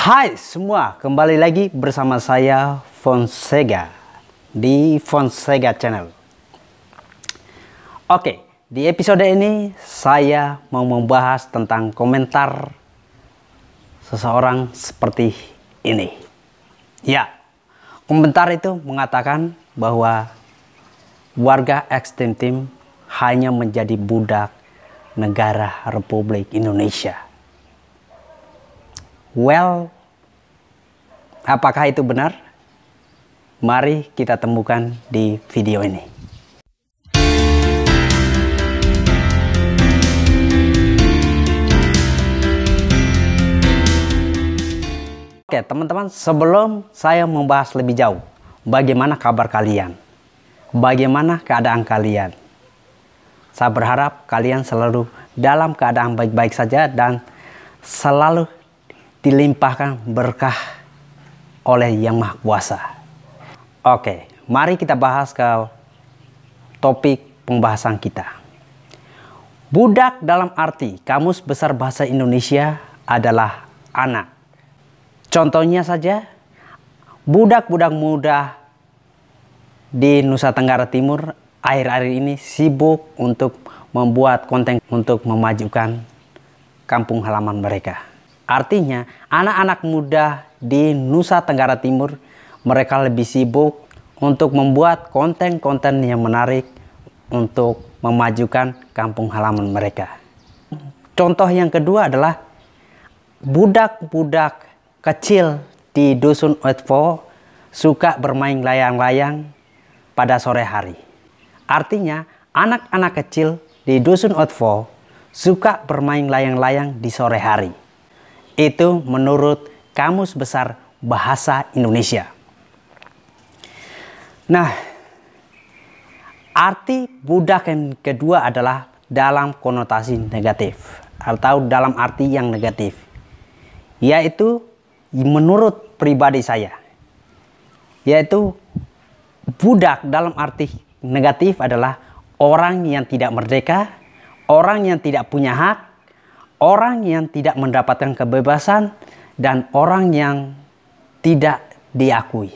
Hai semua, kembali lagi bersama saya Fonseca di Fonseca Channel. Oke, di episode ini saya mau membahas tentang komentar seseorang seperti ini. Ya, komentar itu mengatakan bahwa warga ekstrem hanya menjadi budak negara Republik Indonesia. Well, apakah itu benar? Mari kita temukan di video ini. Oke teman-teman, sebelum saya membahas lebih jauh, bagaimana kabar kalian? Bagaimana keadaan kalian? Saya berharap kalian selalu dalam keadaan baik-baik saja dan selalu dilimpahkan berkah oleh Yang Maha Kuasa. Oke, mari kita bahas ke topik pembahasan kita. Budak dalam arti Kamus Besar Bahasa Indonesia adalah anak. Contohnya saja, budak-budak muda di Nusa Tenggara Timur akhir-akhir ini sibuk untuk membuat konten untuk memajukan kampung halaman mereka. Artinya, anak-anak muda di Nusa Tenggara Timur, mereka lebih sibuk untuk membuat konten-konten yang menarik untuk memajukan kampung halaman mereka. Contoh yang kedua adalah budak-budak kecil di Dusun Oetvo suka bermain layang-layang pada sore hari. Artinya, anak-anak kecil di Dusun Oetvo suka bermain layang-layang di sore hari. Itu menurut Kamus Besar Bahasa Indonesia. Nah, arti budak yang kedua adalah dalam konotasi negatif atau dalam arti yang negatif, yaitu menurut pribadi saya, yaitu budak dalam arti negatif adalah orang yang tidak merdeka, orang yang tidak punya hak, orang yang tidak mendapatkan kebebasan, dan orang yang tidak diakui.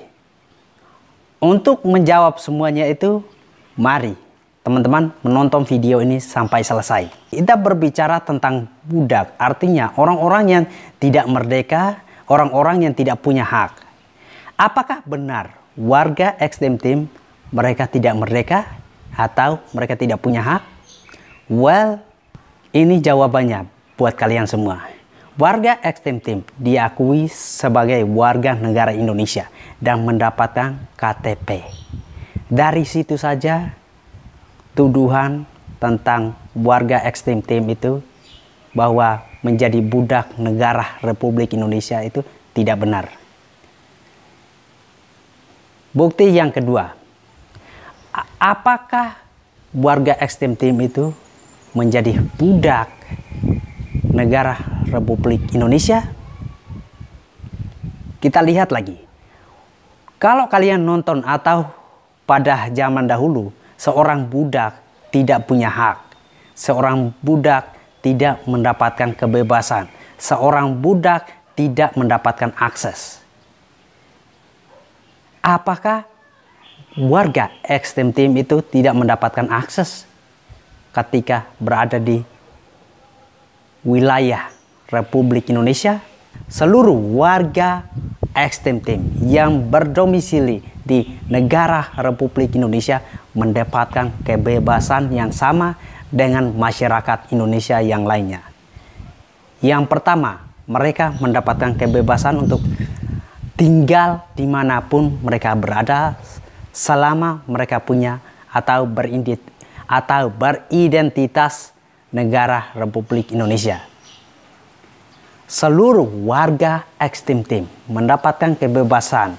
Untuk menjawab semuanya itu, mari teman-teman menonton video ini sampai selesai. Kita berbicara tentang budak, artinya orang-orang yang tidak merdeka, orang-orang yang tidak punya hak. Apakah benar warga ekstrem mereka tidak merdeka atau mereka tidak punya hak? Well, ini jawabannya buat kalian semua. Warga ekstrem diakui sebagai warga negara Indonesia dan mendapatkan KTP. Dari situ saja tuduhan tentang warga ekstrem itu bahwa menjadi budak negara Republik Indonesia itu tidak benar. Bukti yang kedua, apakah warga ekstrem itu menjadi budak negara Republik Indonesia? Kita lihat lagi. Kalau kalian nonton atau pada zaman dahulu, seorang budak tidak punya hak. Seorang budak tidak mendapatkan kebebasan. Seorang budak tidak mendapatkan akses. Apakah warga ekstrem itu tidak mendapatkan akses ketika berada di wilayah Republik Indonesia? Seluruh warga ekstrem yang berdomisili di negara Republik Indonesia mendapatkan kebebasan yang sama dengan masyarakat Indonesia yang lainnya. Yang pertama, mereka mendapatkan kebebasan untuk tinggal dimanapun mereka berada selama mereka punya atau beridentitas negara Republik Indonesia. Seluruh warga ekstrem mendapatkan kebebasan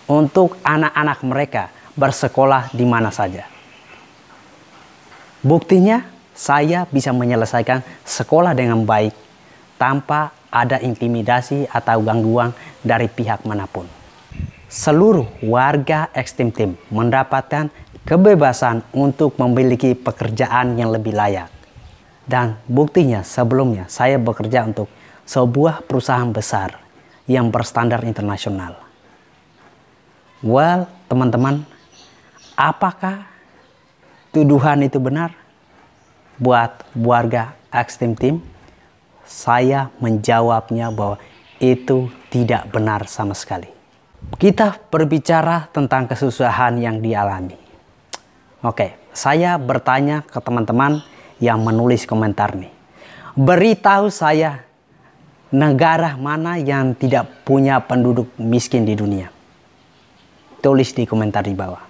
untuk anak-anak mereka bersekolah di mana saja. Buktinya, saya bisa menyelesaikan sekolah dengan baik tanpa ada intimidasi atau gangguan dari pihak manapun. Seluruh warga ekstrem mendapatkan kebebasan untuk memiliki pekerjaan yang lebih layak. Dan buktinya sebelumnya saya bekerja untuk sebuah perusahaan besar yang berstandar internasional. Well, teman-teman, apakah tuduhan itu benar? Buat warga Extreme Team, saya menjawabnya bahwa itu tidak benar sama sekali. Kita berbicara tentang kesusahan yang dialami. Oke, saya bertanya ke teman-teman yang menulis komentar nih. Beritahu saya negara mana yang tidak punya penduduk miskin di dunia. Tulis di komentar di bawah.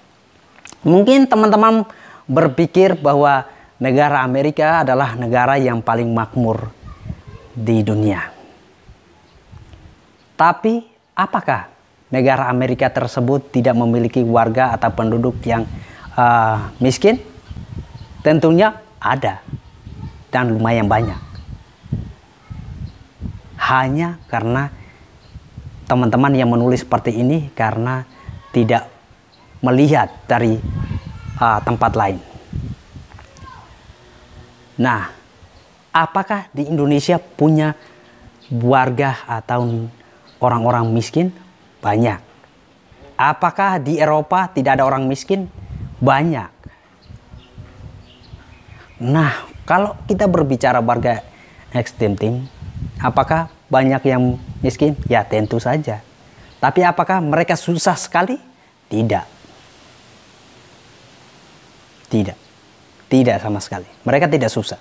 Mungkin teman-teman berpikir bahwa negara Amerika adalah negara yang paling makmur di dunia. Tapi apakah negara Amerika tersebut tidak memiliki warga atau penduduk yang miskin? Tentunya ada, dan lumayan banyak. Hanya karena teman-teman yang menulis seperti ini karena tidak melihat dari tempat lain. Nah, apakah di Indonesia punya warga atau orang-orang miskin? Banyak. Apakah di Eropa tidak ada orang miskin? Banyak. Nah, kalau kita berbicara warga Extreme Team, apakah banyak yang miskin? Ya, tentu saja. Tapi apakah mereka susah sekali? Tidak. Tidak. Tidak sama sekali. Mereka tidak susah.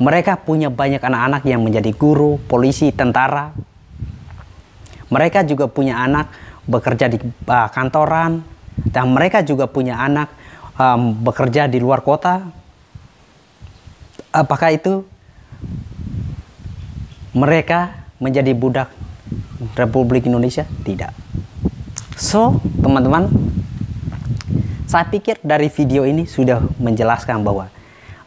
Mereka punya banyak anak-anak yang menjadi guru, polisi, tentara. Mereka juga punya anak bekerja di kantoran. Dan mereka juga punya anak bekerja di luar kota. Apakah itu mereka menjadi budak Republik Indonesia? Tidak. So, teman-teman, saya pikir dari video ini sudah menjelaskan bahwa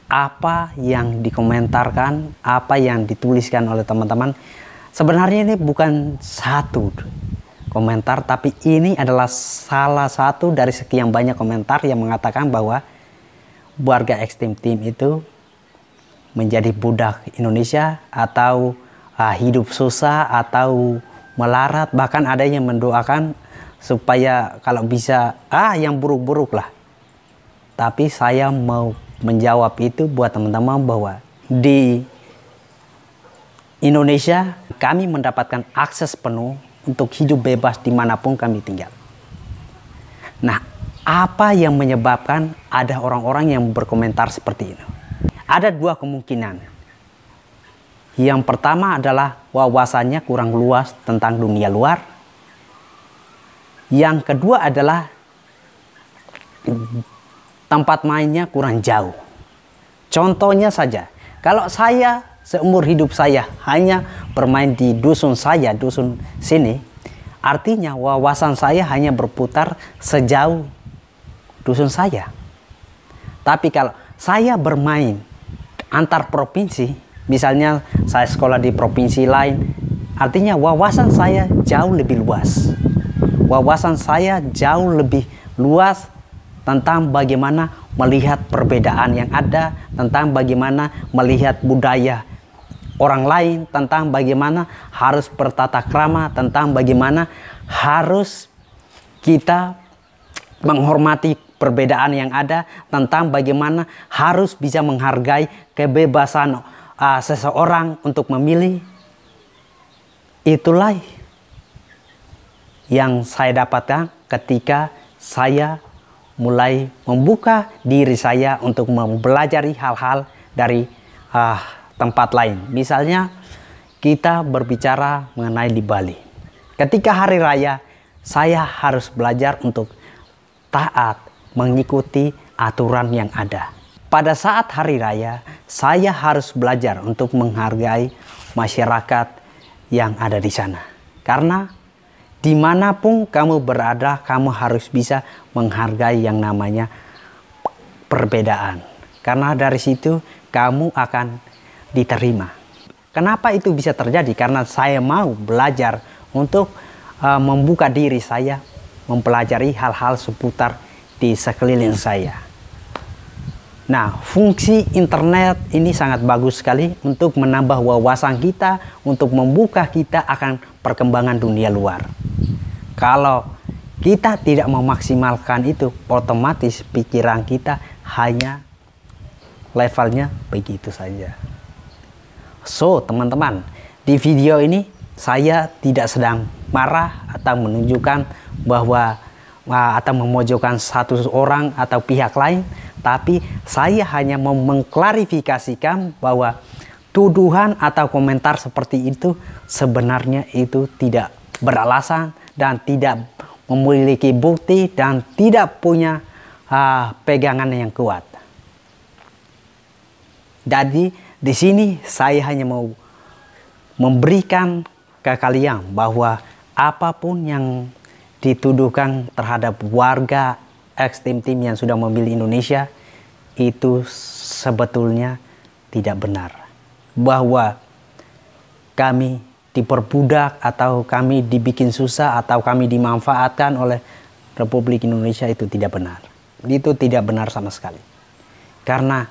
apa yang dikomentarkan, apa yang dituliskan oleh teman-teman, sebenarnya ini bukan satu komentar, tapi ini adalah salah satu dari sekian banyak komentar yang mengatakan bahwa warga Extreme Team itu menjadi budak Indonesia atau hidup susah atau melarat, bahkan ada yang mendoakan supaya kalau bisa yang buruk-buruk lah. Tapi saya mau menjawab itu buat teman-teman bahwa di Indonesia kami mendapatkan akses penuh untuk hidup bebas dimanapun kami tinggal. Nah, apa yang menyebabkan ada orang-orang yang berkomentar seperti ini? Ada dua kemungkinan. Yang pertama adalah wawasannya kurang luas tentang dunia luar. Yang kedua adalah tempat mainnya kurang jauh. Contohnya saja, kalau saya seumur hidup saya hanya bermain di dusun saya, dusun sini, artinya wawasan saya hanya berputar sejauh dusun saya. Tapi kalau saya bermain antar provinsi, misalnya saya sekolah di provinsi lain, artinya wawasan saya jauh lebih luas. Wawasan saya jauh lebih luas tentang bagaimana melihat perbedaan yang ada, tentang bagaimana melihat budaya orang lain, tentang bagaimana harus bertata krama, tentang bagaimana harus kita menghormati perbedaan yang ada, tentang bagaimana harus bisa menghargai kebebasan seseorang untuk memilih. Itulah yang saya dapatkan ketika saya mulai membuka diri saya untuk mempelajari hal-hal dari tempat lain. Misalnya kita berbicara mengenai di Bali. Ketika hari raya, saya harus belajar untuk taat mengikuti aturan yang ada. Pada saat hari raya, saya harus belajar untuk menghargai masyarakat yang ada di sana. Karena dimanapun kamu berada, kamu harus bisa menghargai yang namanya perbedaan. Karena dari situ kamu akan diterima. Kenapa itu bisa terjadi? Karena saya mau belajar untuk membuka diri saya, mempelajari hal-hal seputar di sekeliling saya. Nah, fungsi internet ini sangat bagus sekali untuk menambah wawasan kita, untuk membuka kita akan perkembangan dunia luar. Kalau kita tidak memaksimalkan itu, otomatis pikiran kita hanya levelnya begitu saja. So, teman-teman, di video ini saya tidak sedang marah atau menunjukkan bahwa atau memojokkan satu orang atau pihak lain, tapi saya hanya mau mengklarifikasikan bahwa tuduhan atau komentar seperti itu sebenarnya itu tidak beralasan dan tidak memiliki bukti dan tidak punya pegangan yang kuat. Jadi di sini saya hanya mau memberikan ke kalian bahwa apapun yang dituduhkan terhadap warga ex-tim-tim yang sudah memilih Indonesia itu sebetulnya tidak benar. Bahwa kami diperbudak atau kami dibikin susah atau kami dimanfaatkan oleh Republik Indonesia itu tidak benar. Itu tidak benar sama sekali. Karena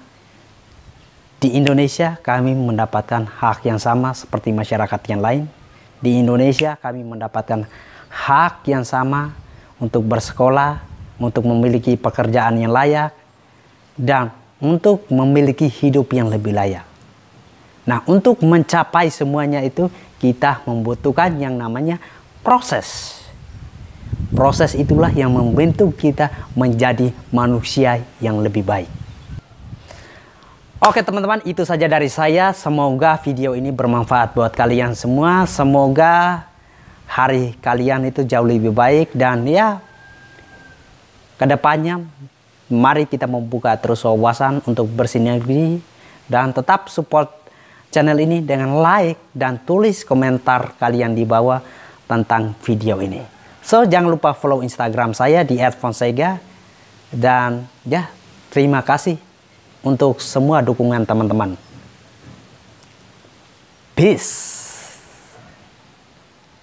di Indonesia kami mendapatkan hak yang sama seperti masyarakat yang lain. Di Indonesia kami mendapatkan hak yang sama untuk bersekolah, untuk memiliki pekerjaan yang layak, dan untuk memiliki hidup yang lebih layak. Nah, untuk mencapai semuanya itu kita membutuhkan yang namanya proses. Proses itulah yang membentuk kita menjadi manusia yang lebih baik. Oke teman-teman, itu saja dari saya. Semoga video ini bermanfaat buat kalian semua. Semoga hari kalian itu jauh lebih baik. Dan ya, kedepannya mari kita membuka terus wawasan untuk bersinergi. Dan tetap support channel ini dengan like dan tulis komentar kalian di bawah tentang video ini. So, jangan lupa follow Instagram saya di @fonsega. Dan ya, terima kasih untuk semua dukungan teman-teman. Peace.